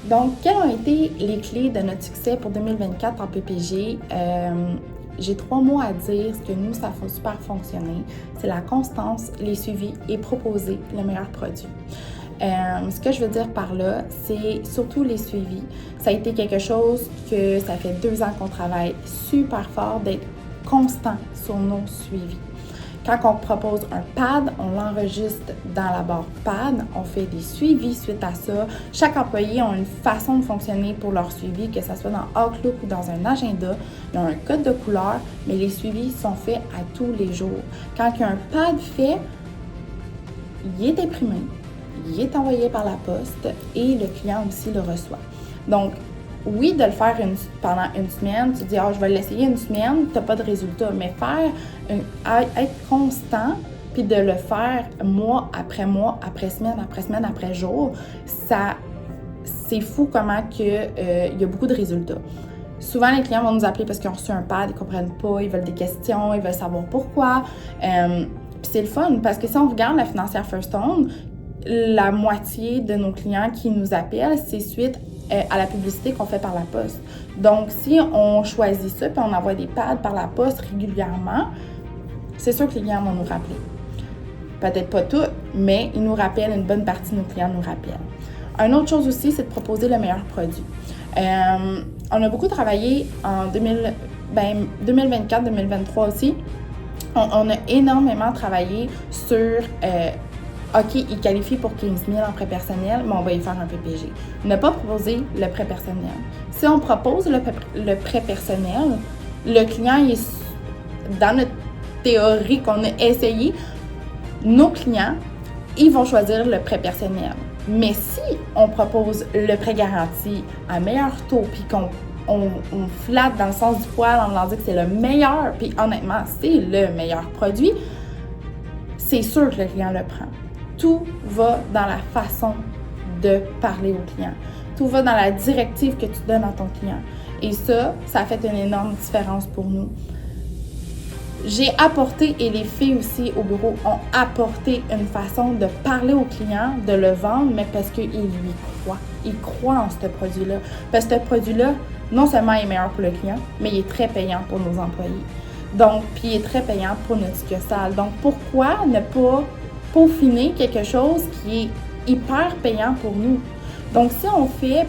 Donc, quelles ont été les clés de notre succès pour 2024 en PPG? J'ai 3 mots à dire. Ce que nous, ça a super fonctionné. C'est la constance, les suivis et proposer le meilleur produit. Ce que je veux dire par là, c'est surtout les suivis. Ça a été quelque chose que ça fait 2 ans qu'on travaille super fort d'être constant sur nos suivis. Quand on propose un pad, on l'enregistre dans la barre pad, on fait des suivis suite à ça. Chaque employé a une façon de fonctionner pour leur suivi, que ce soit dans Outlook ou dans un agenda. Ils ont un code de couleur, mais les suivis sont faits à tous les jours. Quand il y a un pad fait, il est imprimé, il est envoyé par la poste et le client aussi le reçoit. Donc, oui, de le faire pendant une semaine, tu dis « je vais l'essayer une semaine », tu n'as pas de résultat. Mais être constant, puis de le faire mois, après semaine, après jour, c'est fou comment il y a beaucoup de résultats. Souvent, les clients vont nous appeler parce qu'ils ont reçu un pad, ils ne comprennent pas, ils veulent des questions, ils veulent savoir pourquoi. Puis c'est le fun, parce que si on regarde la financière First Home, la moitié de nos clients qui nous appellent, c'est suite à la publicité qu'on fait par la poste. Donc, si on choisit ça, puis on envoie des pads par la poste régulièrement, c'est sûr que les clients vont nous rappeler. Peut-être pas tous, mais ils nous rappellent, une bonne partie de nos clients nous rappellent. Une autre chose aussi, c'est de proposer le meilleur produit. On a beaucoup travaillé en 2024-2023 aussi. On a énormément travaillé sur OK, il qualifie pour 15 000 en prêt personnel, mais on va y faire un PPG. Ne pas proposer le prêt personnel. Si on propose le prêt personnel, le client est dans notre théorie qu'on a essayé, nos clients, ils vont choisir le prêt personnel. Mais si on propose le prêt garanti à meilleur taux, puis qu'on flatte dans le sens du poil en leur disant que c'est le meilleur, puis honnêtement, c'est le meilleur produit, c'est sûr que le client le prend. Tout va dans la façon de parler au client. Tout va dans la directive que tu donnes à ton client. Et ça fait une énorme différence pour nous. J'ai apporté, et les filles aussi au bureau ont apporté une façon de parler au client, de le vendre, mais parce qu'ils lui croient. Ils croient en ce produit-là. Parce que ce produit-là, non seulement est meilleur pour le client, mais il est très payant pour nos employés. Donc, puis il est très payant pour notre succursale. Donc, pourquoi ne pas peaufiner quelque chose qui est hyper payant pour nous? Donc, si on fait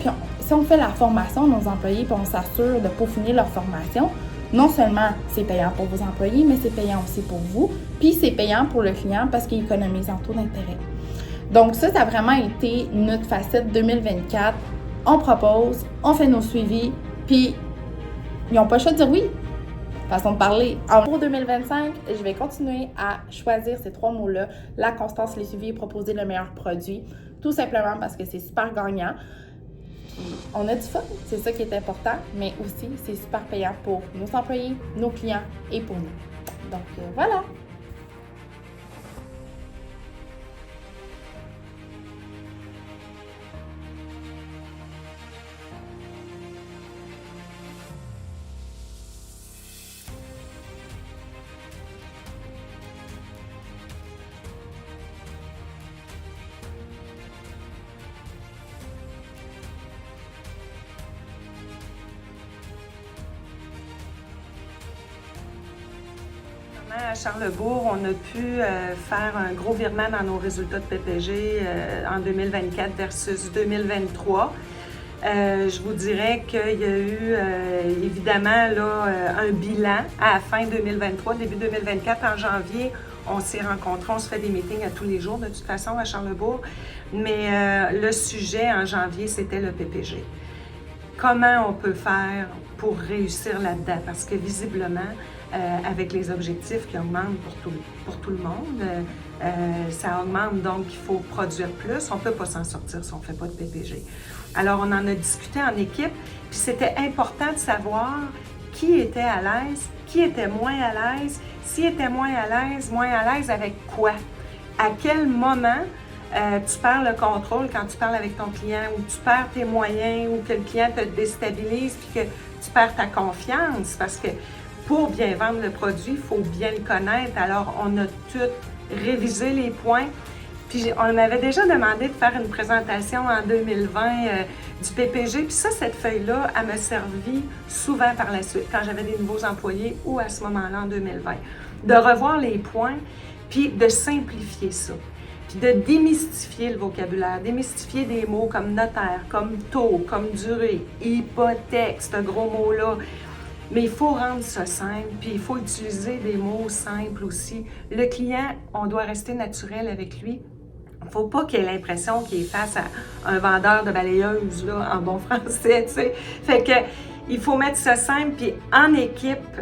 la formation de nos employés, puis on s'assure de peaufiner leur formation, non seulement c'est payant pour vos employés, mais c'est payant aussi pour vous, puis c'est payant pour le client parce qu'il économise en taux d'intérêt. Donc, ça a vraiment été notre facette 2024. On propose, on fait nos suivis, puis ils n'ont pas le choix de dire oui. Façon de parler. Pour 2025, je vais continuer à choisir ces 3 mots-là, la constance, les suivis et proposer le meilleur produit, tout simplement parce que c'est super gagnant. Puis on a du fun, c'est ça qui est important, mais aussi c'est super payant pour nos employés, nos clients et pour nous. Donc voilà! À Charlesbourg, on a pu faire un gros virement dans nos résultats de PPG en 2024 versus 2023. Je vous dirais qu'il y a eu évidemment là, un bilan à la fin 2023, début 2024, en janvier. On s'est rencontrés, on se fait des meetings à tous les jours de toute façon à Charlesbourg. Mais le sujet en janvier, c'était le PPG. Comment on peut faire pour réussir là-dedans? Parce que visiblement, avec les objectifs qui augmentent pour tout le monde, ça augmente, donc il faut produire plus. On ne peut pas s'en sortir si on ne fait pas de PPG. Alors, on en a discuté en équipe, puis c'était important de savoir qui était à l'aise, qui était moins à l'aise, s'il était moins à l'aise avec quoi? À quel moment tu perds le contrôle quand tu parles avec ton client, ou tu perds tes moyens, ou que le client te déstabilise, puis que tu perds ta confiance, parce que pour bien vendre le produit, il faut bien le connaître. Alors, on a tout révisé les points. Puis on m'avait déjà demandé de faire une présentation en 2020 du PPG. Puis ça, cette feuille-là, elle m'a servi souvent par la suite, quand j'avais des nouveaux employés ou à ce moment-là, en 2020. De revoir les points, puis de simplifier ça. Puis de démystifier le vocabulaire, démystifier des mots comme notaire, comme taux, comme durée, hypothèque, ce gros mot-là. Mais il faut rendre ça simple, puis il faut utiliser des mots simples aussi. Le client, on doit rester naturel avec lui. Il ne faut pas qu'il ait l'impression qu'il est face à un vendeur de balayeuse, là, en bon français, tu sais. Fait que, il faut mettre ça simple, puis en équipe,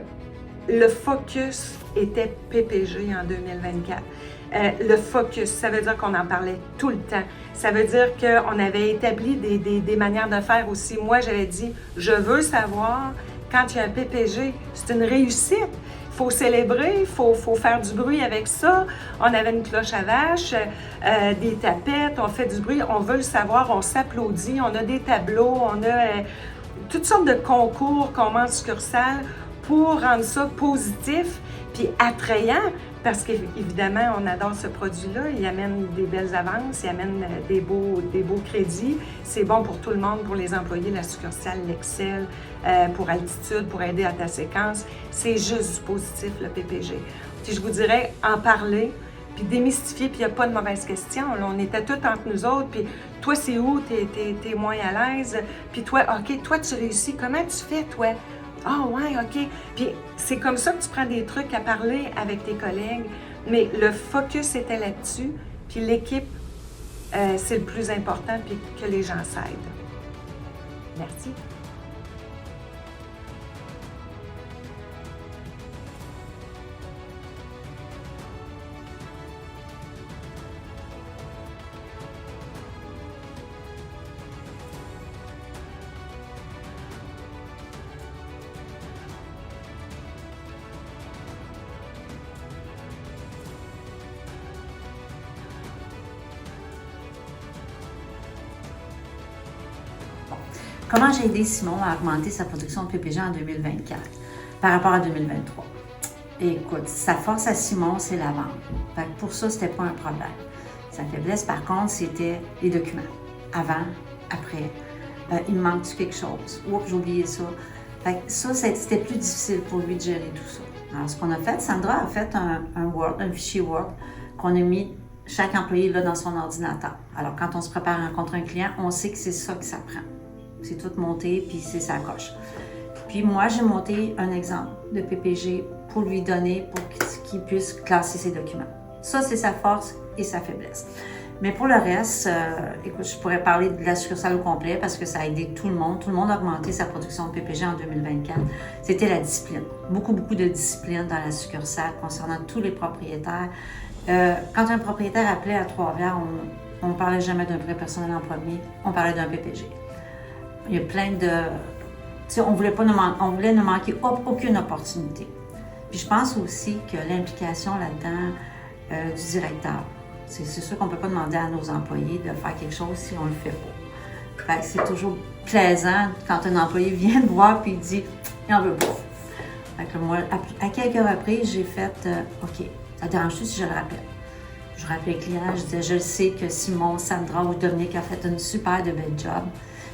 le focus était PPG en 2024. Le focus, ça veut dire qu'on en parlait tout le temps. Ça veut dire qu'on avait établi des manières de faire aussi. Moi, j'avais dit, je veux savoir, quand il y a un PPG, c'est une réussite. Il faut célébrer, il faut faire du bruit avec ça. On avait une cloche à vache, des tapettes, on fait du bruit, on veut le savoir, on s'applaudit, on a des tableaux, on a toutes sortes de concours qu'on met en succursale pour rendre ça positif puis attrayant, parce qu'évidemment, on adore ce produit-là. Il amène des belles avances, il amène des beaux crédits. C'est bon pour tout le monde, pour les employés, la succursale, l'Excel, pour Altitude, pour aider à ta séquence. C'est juste du positif, le PPG. Puis je vous dirais, en parler, puis démystifier, puis il n'y a pas de mauvaise question. Là, on était tous entre nous autres, puis toi, c'est où t'es moins à l'aise? Puis toi, OK, toi, tu réussis. Comment tu fais, toi? Ah ouais, OK. Puis c'est comme ça que tu prends des trucs à parler avec tes collègues, mais le focus était là-dessus, puis l'équipe, c'est le plus important, puis que les gens s'aident. Merci. Comment j'ai aidé Simon à augmenter sa production de PPG en 2024 par rapport à 2023? Écoute, sa force à Simon, c'est la vente. Fait que pour ça, c'était pas un problème. Sa faiblesse, par contre, c'était les documents. Avant, après, il me manque quelque chose. Oups, j'ai oublié ça. Fait que ça, c'était plus difficile pour lui de gérer tout ça. Alors, ce qu'on a fait, Sandra a fait un fichier Word qu'on a mis chaque employé là dans son ordinateur. Alors, quand on se prépare à rencontrer un client, on sait que c'est ça que ça prend. C'est tout monté, puis c'est sa coche. Puis moi, j'ai monté un exemple de PPG pour lui donner, pour qu'il puisse classer ses documents. Ça, c'est sa force et sa faiblesse. Mais pour le reste, écoute, je pourrais parler de la succursale au complet parce que ça a aidé tout le monde. Tout le monde a augmenté sa production de PPG en 2024. C'était la discipline. Beaucoup de discipline dans la succursale concernant tous les propriétaires. Quand un propriétaire appelait à Trois-Rivières, on ne parlait jamais d'un prêt personnel en premier, on parlait d'un PPG. Il y a plein de... Tu sais, on voulait ne manquer aucune opportunité. Puis je pense aussi que l'implication là-dedans du directeur. C'est sûr qu'on ne peut pas demander à nos employés de faire quelque chose si on ne le fait pas. Fait que c'est toujours plaisant quand un employé vient te voir et dit « il en veut pas ». Fait que moi, à quelques reprises, j'ai fait « OK, ça dérange-tu si je le rappelle? » Je rappelais le client, je disais « je sais que Simon, Sandra ou Dominique a fait une super de belle job. »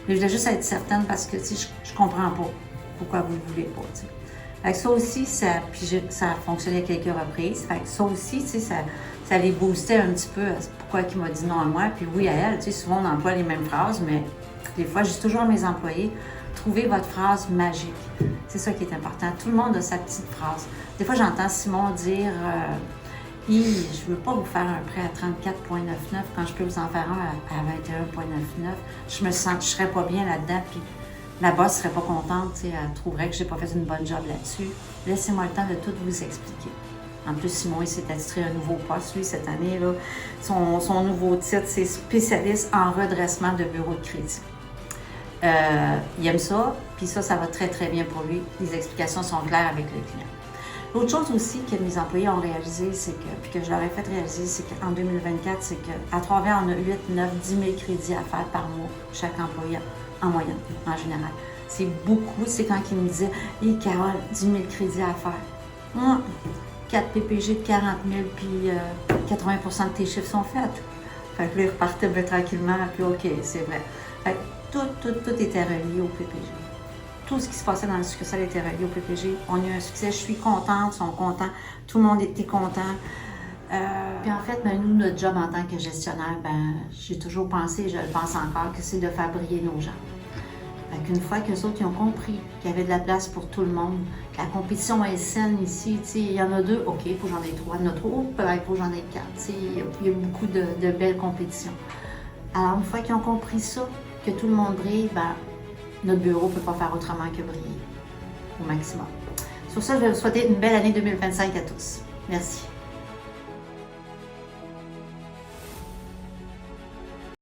Mais je voulais juste être certaine parce que je comprends pas pourquoi vous ne le voulez pas. T'sais. Fait que ça aussi, ça a fonctionné à quelques reprises. Fait que ça aussi, ça les boostait un petit peu pourquoi il m'a dit non à moi. Puis oui à elle. Souvent, on emploie les mêmes phrases, mais des fois, je dis toujours à mes employés, trouvez votre phrase magique. C'est ça qui est important. Tout le monde a sa petite phrase. Des fois, j'entends Simon dire je ne veux pas vous faire un prêt à 34,99 quand je peux vous en faire un à 21,99. Je ne serais pas bien là-dedans, puis la boss ne serait pas contente, elle trouverait que je n'ai pas fait une bonne job là-dessus. Laissez-moi le temps de tout vous expliquer. En plus, Simon, il s'est attitré un nouveau poste, lui, cette année. Là. Son nouveau titre, c'est spécialiste en redressement de bureau de crédit. Il aime ça, puis ça va très, très bien pour lui. Les explications sont claires avec le client. L'autre chose aussi que mes employés ont réalisé, puis que je leur ai fait réaliser, c'est qu'en 2024, c'est qu'à Trois-Rivières, on a 8, 9, 10 000 crédits à faire par mois, chaque employé, en moyenne, en général. C'est beaucoup. C'est quand ils me disaient « Hé, Carole, 10 000 crédits à faire. Moi, 4 PPG de 40 000, puis 80 % de tes chiffres sont faits. » Fait que là, ils repartaient tranquillement, puis OK, c'est vrai. Fait que tout était relié au PPG. Tout ce qui se passait dans le succursale était relié au PPG. On a eu un succès, je suis contente, ils sont contents, tout le monde était content. Puis en fait, nous, notre job en tant que gestionnaire, j'ai toujours pensé, je le pense encore, que c'est de faire briller nos gens. Fait qu'une fois qu'eux autres ils ont compris qu'il y avait de la place pour tout le monde, la compétition est saine ici, il y en a 2, OK, il faut que j'en ai 3, il y en a 3, il faut que j'en ai 4. Il y a beaucoup de belles compétitions. Alors, une fois qu'ils ont compris ça, que tout le monde brille, notre bureau ne peut pas faire autrement que briller au maximum. Sur ça, je vais vous souhaiter une belle année 2025 à tous. Merci.